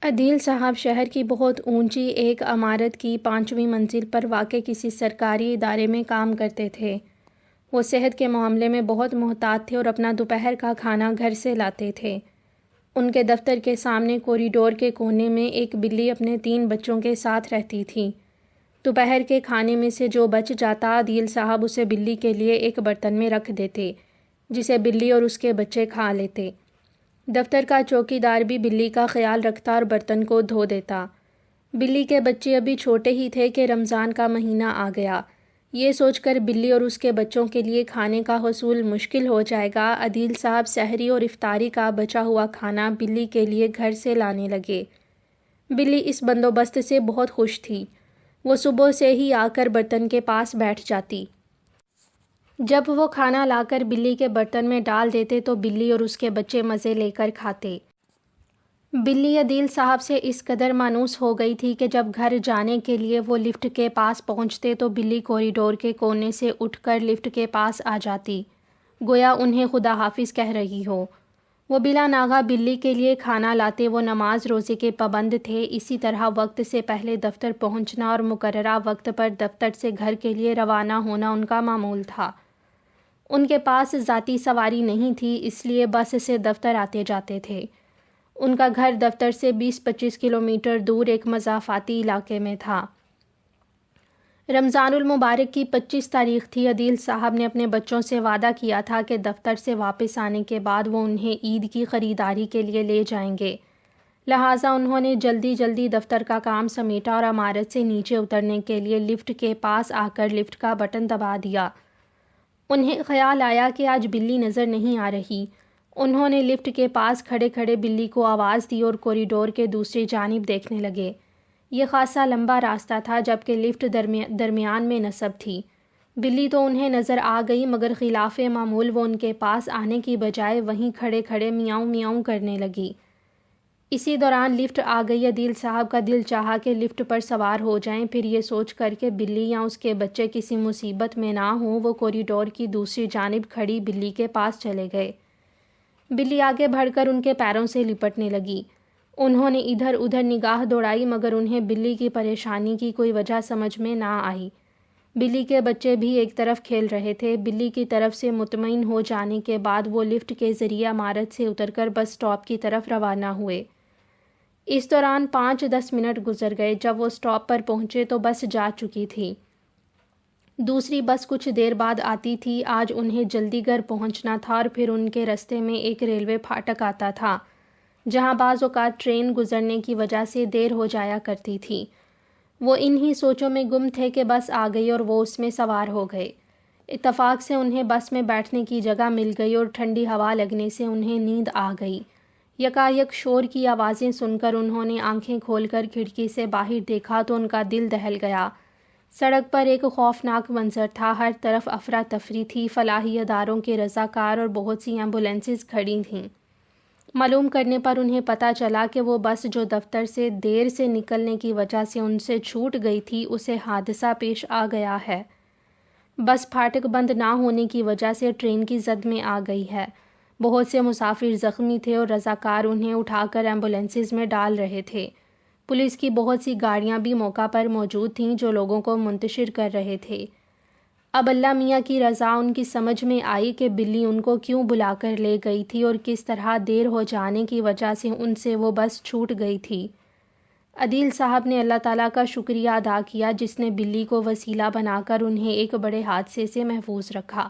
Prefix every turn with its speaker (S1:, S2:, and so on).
S1: عدیل صاحب شہر کی بہت اونچی ایک عمارت کی 5ویں منزل پر واقع کسی سرکاری ادارے میں کام کرتے تھے۔ وہ صحت کے معاملے میں بہت محتاط تھے اور اپنا دوپہر کا کھانا گھر سے لاتے تھے۔ ان کے دفتر کے سامنے کوریڈور کے کونے میں ایک بلی اپنے 3 بچوں کے ساتھ رہتی تھی۔ دوپہر کے کھانے میں سے جو بچ جاتا عدیل صاحب اسے بلی کے لیے ایک برتن میں رکھ دیتے، جسے بلی اور اس کے بچے کھا لیتے۔ دفتر کا چوکیدار بھی بلی کا خیال رکھتا اور برتن کو دھو دیتا۔ بلی کے بچے ابھی چھوٹے ہی تھے کہ رمضان کا مہینہ آ گیا۔ یہ سوچ کر بلی اور اس کے بچوں کے لیے کھانے کا حصول مشکل ہو جائے گا، عدیل صاحب سحری اور افطاری کا بچا ہوا کھانا بلی کے لیے گھر سے لانے لگے۔ بلی اس بندوبست سے بہت خوش تھی۔ وہ صبح سے ہی آ کر برتن کے پاس بیٹھ جاتی۔ جب وہ کھانا لا کر بلی کے برتن میں ڈال دیتے تو بلی اور اس کے بچے مزے لے کر کھاتے۔ بلی عدیل صاحب سے اس قدر مانوس ہو گئی تھی کہ جب گھر جانے کے لیے وہ لفٹ کے پاس پہنچتے تو بلی کوریڈور کے کونے سے اٹھ کر لفٹ کے پاس آ جاتی، گویا انہیں خدا حافظ کہہ رہی ہو۔ وہ بلا ناغہ بلی کے لیے کھانا لاتے۔ وہ نماز روزے کے پابند تھے، اسی طرح وقت سے پہلے دفتر پہنچنا اور مقررہ وقت پر دفتر سے گھر کے لیے روانہ ہونا ان کا معمول تھا۔ ان کے پاس ذاتی سواری نہیں تھی، اس لیے بس سے دفتر آتے جاتے تھے۔ ان کا گھر دفتر سے 20-25 کلومیٹر دور ایک مضافاتی علاقے میں تھا۔ رمضان المبارک کی 25 تاریخ تھی۔ عدیل صاحب نے اپنے بچوں سے وعدہ کیا تھا کہ دفتر سے واپس آنے کے بعد وہ انہیں عید کی خریداری کے لیے لے جائیں گے، لہٰذا انہوں نے جلدی دفتر کا کام سمیٹا اور عمارت سے نیچے اترنے کے لیے لفٹ کے پاس آ کر لفٹ کا بٹن دبا دیا۔ انہیں خیال آیا کہ آج بلی نظر نہیں آ رہی۔ انہوں نے لفٹ کے پاس کھڑے بلی کو آواز دی اور کوریڈور کے دوسری جانب دیکھنے لگے۔ یہ خاصا لمبا راستہ تھا جبکہ لفٹ درمیان میں نصب تھی۔ بلی تو انہیں نظر آ گئی، مگر خلاف معمول وہ ان کے پاس آنے کی بجائے وہیں کھڑے میاؤں میاؤں کرنے لگی۔ اسی دوران لفٹ آ گئی۔ عدیل صاحب کا دل چاہا کہ لفٹ پر سوار ہو جائیں، پھر یہ سوچ کر کہ بلی یا اس کے بچے کسی مصیبت میں نہ ہوں، وہ کوریڈور کی دوسری جانب کھڑی بلی کے پاس چلے گئے۔ بلی آگے بڑھ کر ان کے پیروں سے لپٹنے لگی۔ انہوں نے ادھر ادھر نگاہ دوڑائی، مگر انہیں بلی کی پریشانی کی کوئی وجہ سمجھ میں نہ آئی۔ بلی کے بچے بھی ایک طرف کھیل رہے تھے۔ بلی کی طرف سے مطمئن ہو جانے کے بعد وہ لفٹ کے ذریعے عمارت سے اتر کر بس اسٹاپ کی طرف روانہ ہوئے۔ اس دوران 5-10 منٹ گزر گئے۔ جب وہ اسٹاپ پر پہنچے تو بس جا چکی تھی۔ دوسری بس کچھ دیر بعد آتی تھی۔ آج انہیں جلدی گھر پہنچنا تھا اور پھر ان کے رستے میں ایک ریلوے پھاٹک آتا تھا، جہاں بعض اوقات ٹرین گزرنے کی وجہ سے دیر ہو جایا کرتی تھی۔ وہ انہی سوچوں میں گم تھے کہ بس آ گئی اور وہ اس میں سوار ہو گئے۔ اتفاق سے انہیں بس میں بیٹھنے کی جگہ مل گئی اور ٹھنڈی ہوا لگنے سے انہیں نیند آ گئی۔ یکایک شور کی آوازیں سن کر انہوں نے آنکھیں کھول کر کھڑکی سے باہر دیکھا تو ان کا دل دہل گیا۔ سڑک پر ایک خوفناک منظر تھا، ہر طرف افراتفری تھی۔ فلاحی اداروں کے رضاکار اور بہت سی ایمبولینسز کھڑی تھیں۔ معلوم کرنے پر انہیں پتہ چلا کہ وہ بس جو دفتر سے دیر سے نکلنے کی وجہ سے ان سے چھوٹ گئی تھی، اسے حادثہ پیش آ گیا ہے۔ بس پھاٹک بند نہ ہونے کی وجہ سے ٹرین کی زد میں آ گئی ہے۔ بہت سے مسافر زخمی تھے اور رضاکار انہیں اٹھا کر ایمبولینسز میں ڈال رہے تھے۔ پولیس کی بہت سی گاڑیاں بھی موقع پر موجود تھیں جو لوگوں کو منتشر کر رہے تھے۔ اب اللہ میاں کی رضا ان کی سمجھ میں آئی کہ بلی ان کو کیوں بلا کر لے گئی تھی اور کس طرح دیر ہو جانے کی وجہ سے ان سے وہ بس چھوٹ گئی تھی۔ عدیل صاحب نے اللہ تعالیٰ کا شکریہ ادا کیا جس نے بلی کو وسیلہ بنا کر انہیں ایک بڑے حادثے سے محفوظ رکھا۔